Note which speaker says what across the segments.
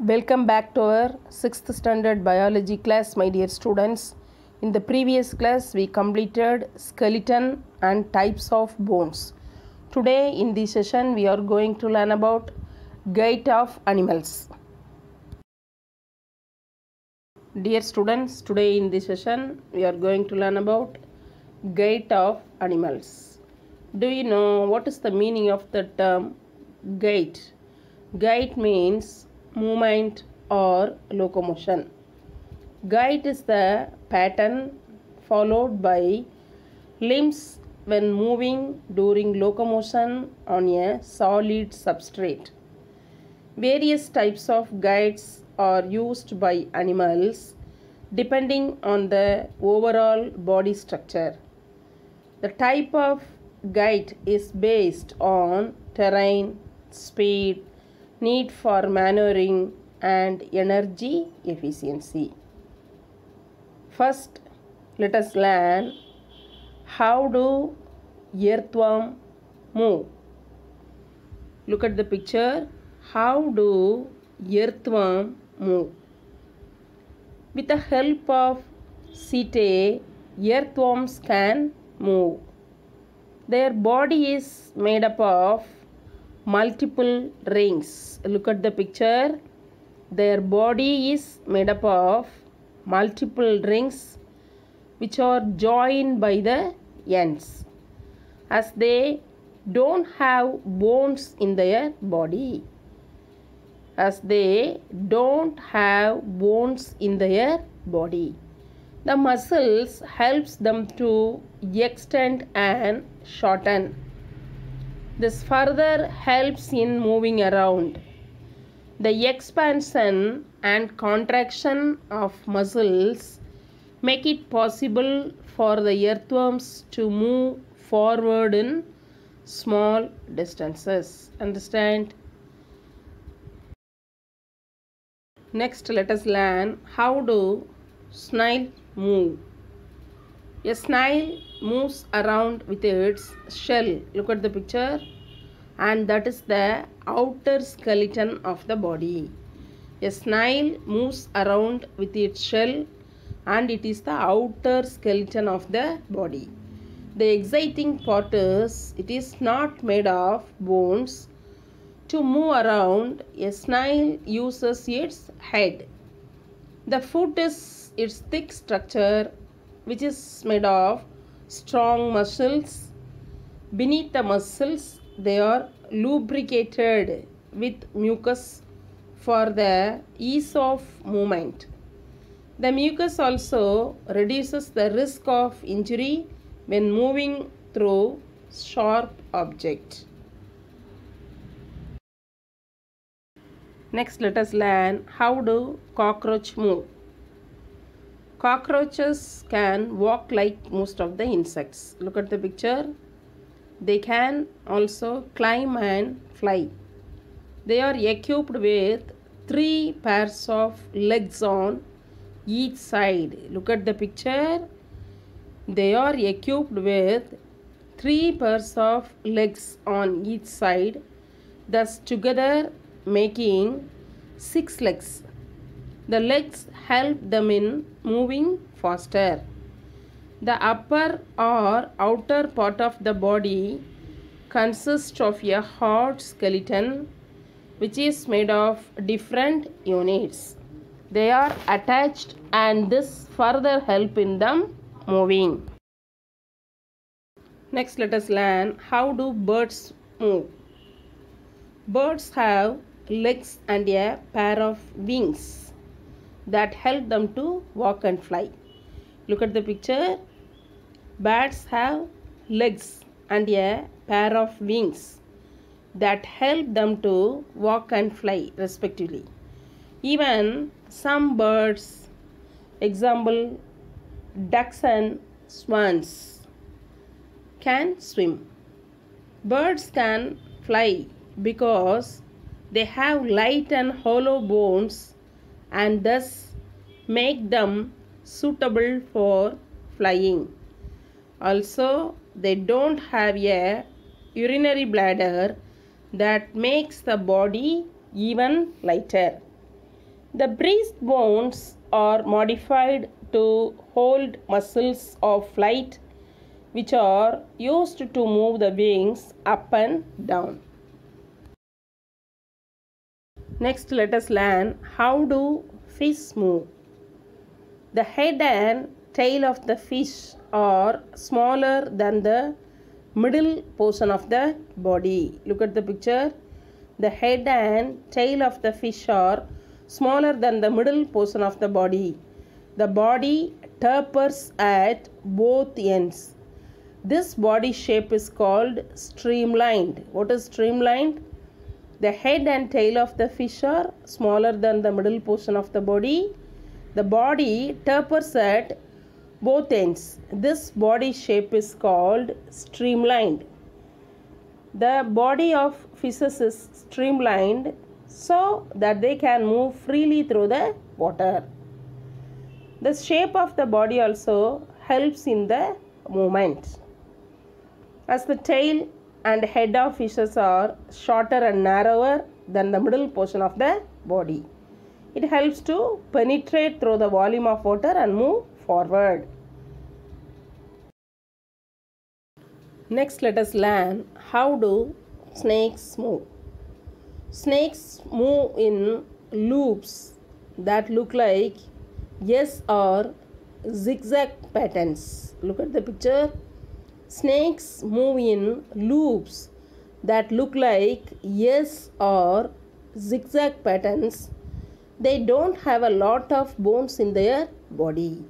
Speaker 1: Welcome back to our 6th standard biology class, my dear students. In the previous class, we completed skeleton and types of bones. Today, in this session, we are going to learn about gait of animals. Dear students, today in this session, we are going to learn about gait of animals. Do you know what is the meaning of the term gait? Gait means movement or locomotion. Gait is the pattern followed by limbs when moving during locomotion on a solid substrate. Various types of gaits are used by animals depending on the overall body structure. The type of gait is based on terrain, speed, need for maneuvering and energy efficiency. First, let us learn how do earthworm move. Look at the picture. How do earthworm move? With the help of setae, earthworms can move. Their body is made up of multiple rings. Look at the picture. Their body is made up of multiple rings which are joined by the ends, as they don't have bones in their body. The muscles helps them to extend and shorten. This further helps in moving around. The expansion and contraction of muscles make it possible for the earthworms to move forward in small distances. Understand? Next, let us learn how do snails move. A snail moves around with its shell. Look at the picture. And that is the outer skeleton of the body. A snail moves around with its shell and it is the outer skeleton of the body. The exciting part is it is not made of bones. To move around, a snail uses its head. The foot is its thick structure which is made of strong muscles. Beneath the muscles, they are lubricated with mucus for the ease of movement. The mucus also reduces the risk of injury when moving through sharp objects. Next, let us learn how do cockroaches move. Cockroaches can walk like most of the insects. Look at the picture. They can also climb and fly. They are equipped with 3 pairs of legs on each side. Look at the picture. They are equipped with 3 pairs of legs on each side, thus together making 6 legs. The legs help them in moving faster. The upper or outer part of the body consists of a hard skeleton which is made of different units. They are attached and this further help in them moving. Next, let us learn how do birds move. Birds have legs and a pair of wings that help them to walk and fly. Look at the picture. Bats have legs and a pair of wings that help them to walk and fly respectively. Even some birds, example ducks and swans, can swim. Birds can fly because they have light and hollow bones and thus make them suitable for flying. Also, they don't have a urinary bladder that makes the body even lighter. The breast bones are modified to hold muscles of flight which are used to move the wings up and down. Next, let us learn how do fish move. The head and tail of the fish are smaller than the middle portion of the body. Look at the picture. The head and tail of the fish are smaller than the middle portion of the body. The body tapers at both ends. This body shape is called streamlined. What is streamlined? The head and tail of the fish are smaller than the middle portion of the body. The body tapers at both ends. This body shape is called streamlined. The body of fishes is streamlined so that they can move freely through the water. The shape of the body also helps in the movement. As the tail and head of fishes are shorter and narrower than the middle portion of the body, it helps to penetrate through the volume of water and move forward. Next, let us learn how do snakes move. Snakes move in loops that look like S or zigzag patterns. Look at the picture. Snakes move in loops that look like S or zigzag patterns. They don't have a lot of bones in their body,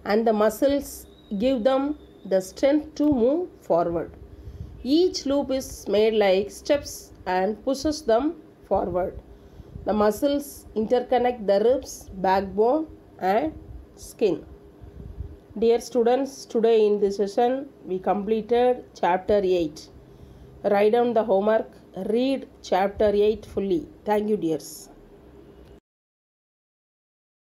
Speaker 1: and the muscles give them the strength to move forward. Each loop is made like steps and pushes them forward. The muscles interconnect the ribs, backbone, and skin. Dear students, today in this session we completed chapter 8. Write down the homework, read chapter 8 fully. Thank you, dears.